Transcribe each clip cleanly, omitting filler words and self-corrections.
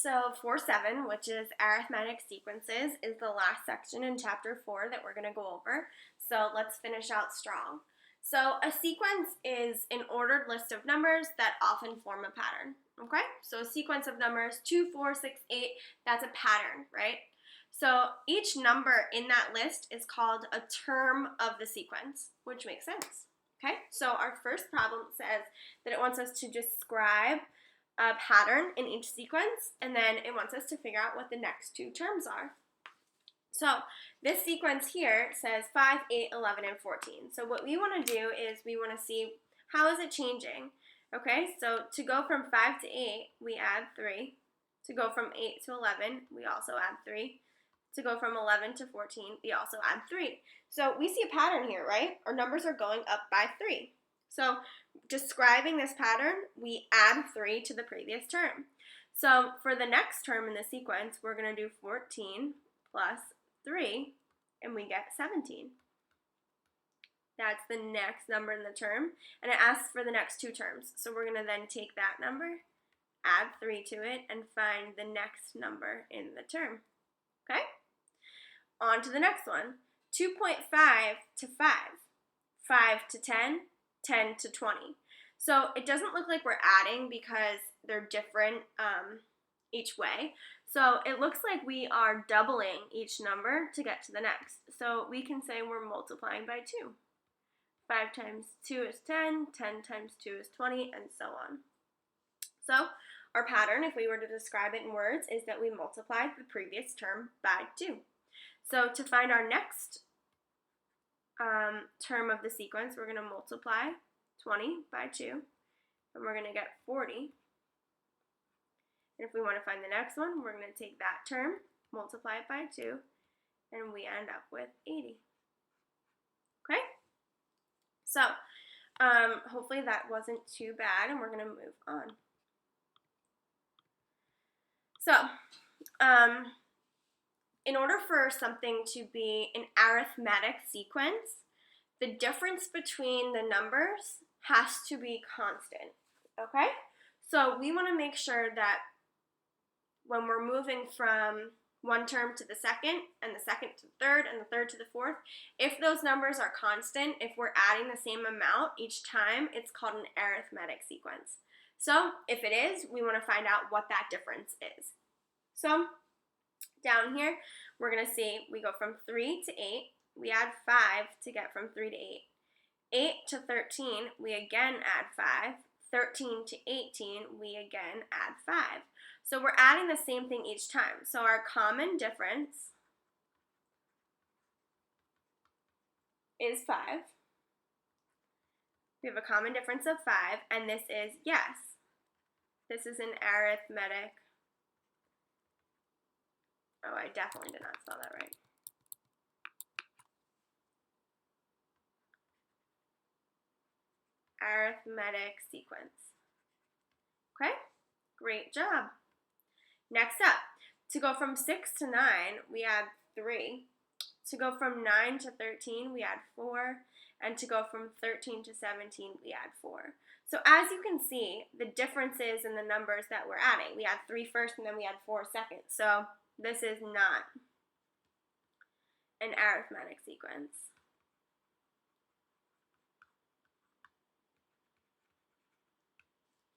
So 4-7, which is arithmetic sequences, is the last section in chapter 4 that we're going to go over. So let's finish out strong. So a sequence is an ordered list of numbers that often form a pattern. Okay? So a sequence of numbers 2, 4, 6, 8, that's a pattern, right? So each number in that list is called a term of the sequence, which makes sense. Okay? So our first problem says that it wants us to describe a pattern in each sequence, and then it wants us to figure out what the next two terms are. So this sequence here says 5, 8, 11, and 14. So what we want to do is we want to see how is it changing. Okay, so to go from 5 to 8, we add 3. To go from 8 to 11, we also add 3. To go from 11 to 14, we also add 3. So we see a pattern here, right? Our numbers are going up by 3. So describing this pattern, we add 3 to the previous term. So for the next term in the sequence, we're going to do 14 plus 3, and we get 17. That's the next number in the term, and it asks for the next two terms. So we're going to then take that number, add 3 to it, and find the next number in the term. Okay? On to the next one. 2.5 to 5, 5 to 10, 10 to 20. So it doesn't look like we're adding because they're different each way. So it looks like we are doubling each number to get to the next. So we can say we're multiplying by 2. 5 times 2 is 10, 10 times 2 is 20, and so on. So our pattern, if we were to describe it in words, is that we multiplied the previous term by 2. So to find our next term of the sequence, we're going to multiply 20 by 2, and we're going to get 40. And if we want to find the next one, we're going to take that term, multiply it by 2, and we end up with 80. Okay? So hopefully that wasn't too bad, and we're going to move on. So in order for something to be an arithmetic sequence, the difference between the numbers has to be constant, okay? So we want to make sure that when we're moving from one term to the second, and the second to the third, and the third to the fourth, if those numbers are constant, if we're adding the same amount each time, it's called an arithmetic sequence. So if it is, we want to find out what that difference is. So down here, we're going to see we go from 3 to 8. We add 5 to get from 3 to 8. 8 to 13, we again add 5. 13 to 18, we again add 5. So we're adding the same thing each time. So our common difference is 5. We have a common difference of 5, and this is yes. This is an arithmetic. Oh, I definitely did not spell that right. Arithmetic sequence. Okay, great job. Next up, to go from 6 to 9, we add 3. To go from 9 to 13, we add 4. And to go from 13 to 17, we add 4. So as you can see, the differences in the numbers that we're adding. We add 3 first, and then we add 4 second. So this is not an arithmetic sequence.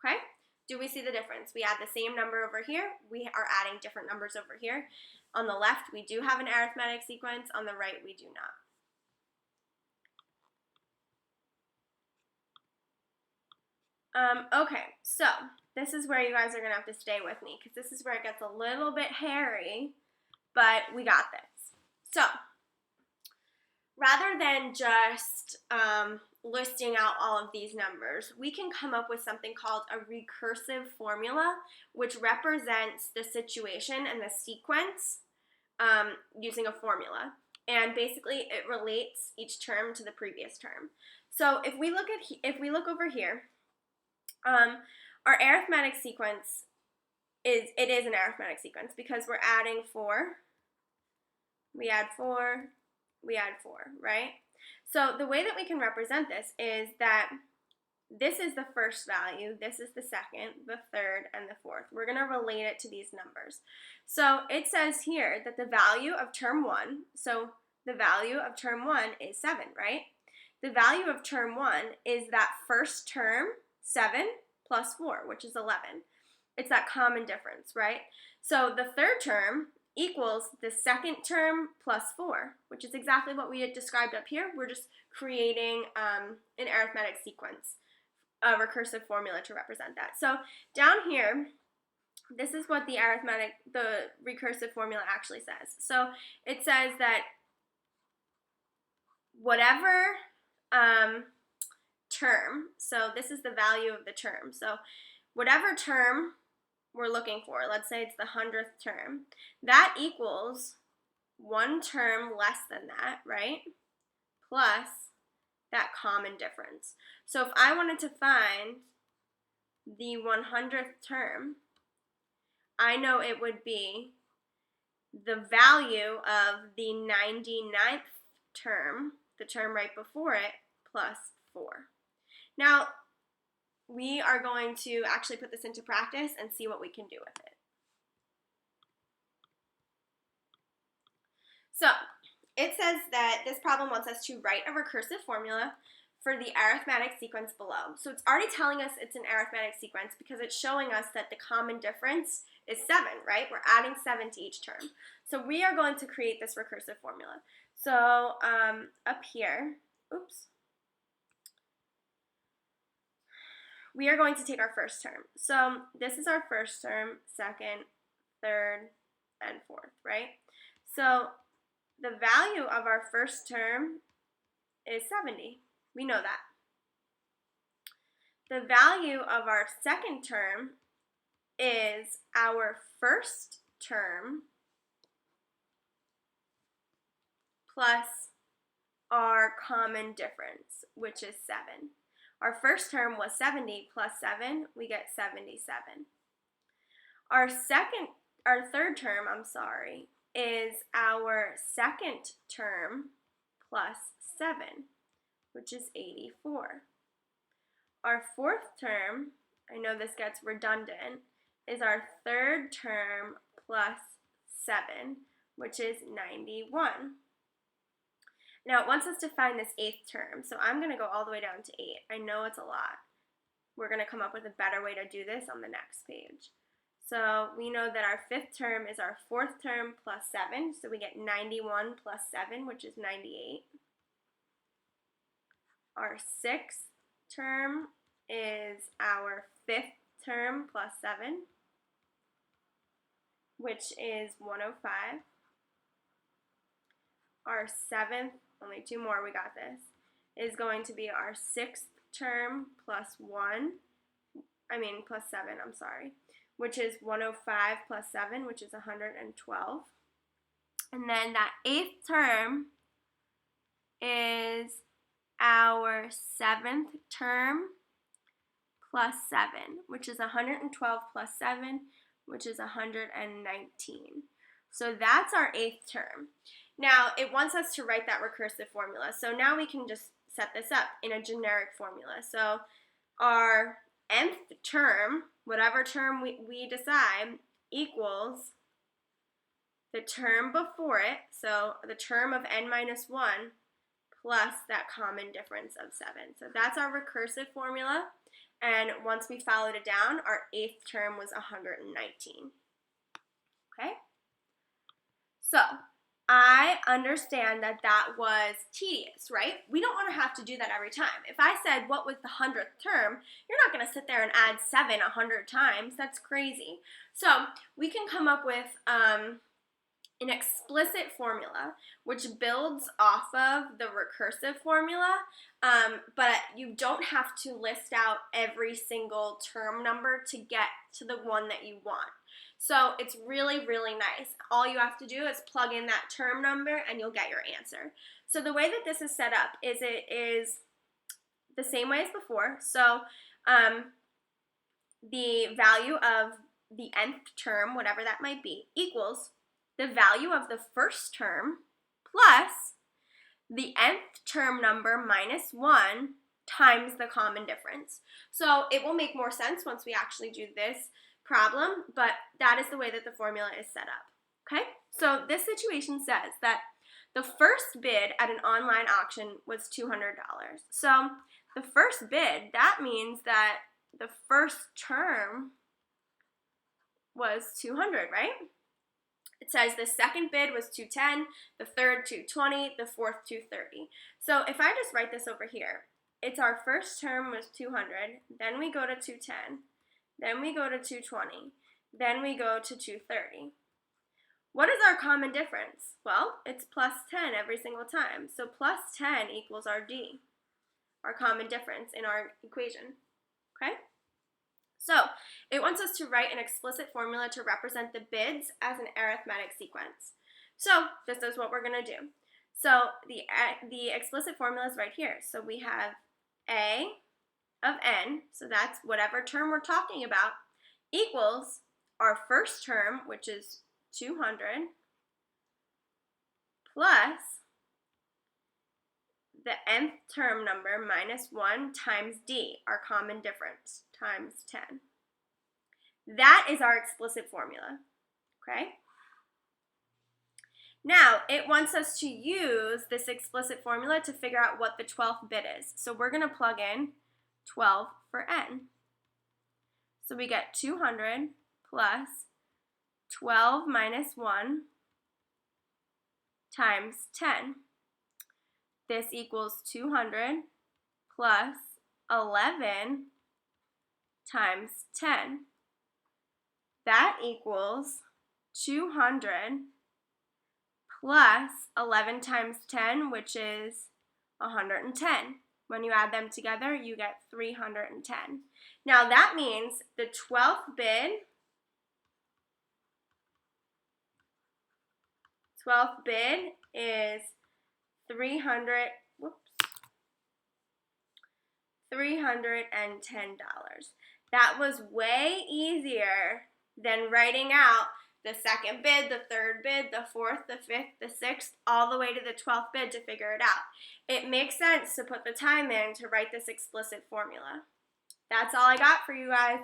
Okay? Do we see the difference? We add the same number over here. We are adding different numbers over here. On the left, we do have an arithmetic sequence. On the right, we do not. Okay, so this is where you guys are going to have to stay with me because this is where it gets a little bit hairy, but we got this. So rather than just listing out all of these numbers, we can come up with something called a recursive formula, which represents the situation and the sequence using a formula. And basically, it relates each term to the previous term. So if we look over here, our arithmetic sequence is an arithmetic sequence because we're adding 4. We add 4. We add 4, right? So the way that we can represent this is that this is the first value, this is the second, the third, and the fourth. We're going to relate it to these numbers. So it says here that the value of term 1, so the value of term 1 is 7, right? The value of term 1 is that first term, 7, plus 4, which is 11. It's that common difference, right? So the third term equals the second term plus 4, which is exactly what we had described up here. We're just creating an arithmetic sequence, a recursive formula to represent that. So down here, this is what the recursive formula actually says. So it says that whatever term, so this is the value of the term. So whatever term we're looking for, let's say it's the 100th term, that equals one term less than that, right? Plus that common difference. So if I wanted to find the 100th term, I know it would be the value of the 99th term, the term right before it, plus 4. Now, we are going to actually put this into practice and see what we can do with it. So, it says that this problem wants us to write a recursive formula for the arithmetic sequence below. So it's already telling us it's an arithmetic sequence because it's showing us that the common difference is 7, right? We're adding 7 to each term. So we are going to create this recursive formula. So up here, we are going to take our first term. So this is our first term, second, third, and fourth, right? So the value of our first term is 70. We know that. The value of our second term is our first term plus our common difference, which is 7. Our first term was 70 plus 7, we get 77. Our third term, is our second term plus 7, which is 84. Our fourth term, I know this gets redundant, is our third term plus 7, which is 91. Now it wants us to find this 8th term, so I'm going to go all the way down to 8. I know it's a lot. We're going to come up with a better way to do this on the next page. So we know that our 5th term is our 4th term plus 7, so we get 91 plus 7, which is 98. Our 6th term is our 5th term plus 7, which is 105. Our 7th, only 2 more, we got this, is going to be our 6th term plus 7, which is 105 plus 7, which is 112. And then that 8th term is our 7th term plus 7, which is 112 plus 7, which is 119. So that's our 8th term. Now, it wants us to write that recursive formula. So now we can just set this up in a generic formula. So our nth term, whatever term we decide, equals the term before it, so the term of n minus 1, plus that common difference of 7. So that's our recursive formula. And once we followed it down, our 8th term was 119. Okay? So I understand that that was tedious, right? We don't want to have to do that every time. If I said, what was the 100th term, you're not going to sit there and add 7 100 times. That's crazy. So we can come up with an explicit formula which builds off of the recursive formula, but you don't have to list out every single term number to get to the one that you want. So it's really, really nice. All you have to do is plug in that term number and you'll get your answer. So the way that this is set up is it is the same way as before. So the value of the nth term, whatever that might be, equals the value of the first term plus the nth term number minus 1 times the common difference. So it will make more sense once we actually do this problem, but that is the way that the formula is set up. Okay? So this situation says that the first bid at an online auction was $200. So the first bid, that means that the first term was 200, right? It says the second bid was 210, the third 220, the fourth 230. So if I just write this over here, it's our first term was 200, then we go to 210, then we go to 220, then we go to 230. What is our common difference? Well, it's plus 10 every single time. So plus 10 equals our D, our common difference in our equation. Okay? So it wants us to write an explicit formula to represent the bids as an arithmetic sequence. So this is what we're going to do. So the explicit formula is right here. So we have A of n, so that's whatever term we're talking about, equals our first term, which is 200, plus the nth term number minus 1 times D, our common difference, times 10. That is our explicit formula, okay? Now, it wants us to use this explicit formula to figure out what the 12th bit is. So we're going to plug in 12 for n. So we get 200 plus 12 minus 1 times 10. This equals 200 plus 11 times 10. That equals 200 plus 11 times 10, which is 110. When you add them together, you get 310. Now that means the 12th bid is $310. That was way easier than writing out the second bid, the third bid, the fourth, the fifth, the sixth, all the way to the 12th bid to figure it out. It makes sense to put the time in to write this explicit formula. That's all I got for you guys.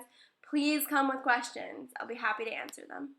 Please come with questions. I'll be happy to answer them.